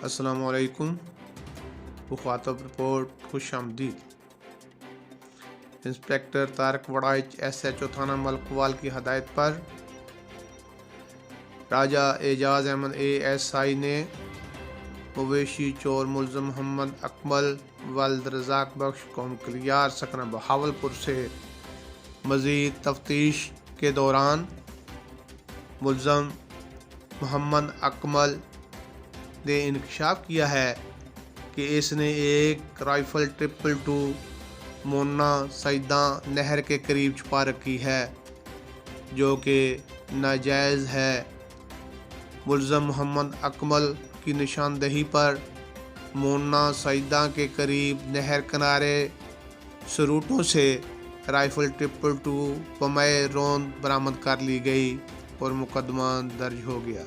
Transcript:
السلام علیکم۔ مخاطب رپورٹ خوش آمدید۔ انسپیکٹر طارق وڑائچ SHO تھانہ ملکوال کی ہدایت پر راجہ اعجاز احمد ASI نے مویشی چور ملزم محمد اکمل ولد رزاق بخش قوم کلیار سکنہ بہاولپور سے مزید تفتیش کے دوران ملزم محمد اکمل نے انکشاف کیا ہے کہ اس نے ایک رائفل 222 مونا سیداں نہر کے قریب چھپا رکھی ہے جو کہ ناجائز ہے۔ ملزم محمد اکمل کی نشاندہی پر مونا سیداں کے قریب نہر کنارے سروٹوں سے رائفل 222 بمِ روند برآمد کر لی گئی اور مقدمہ درج ہو گیا۔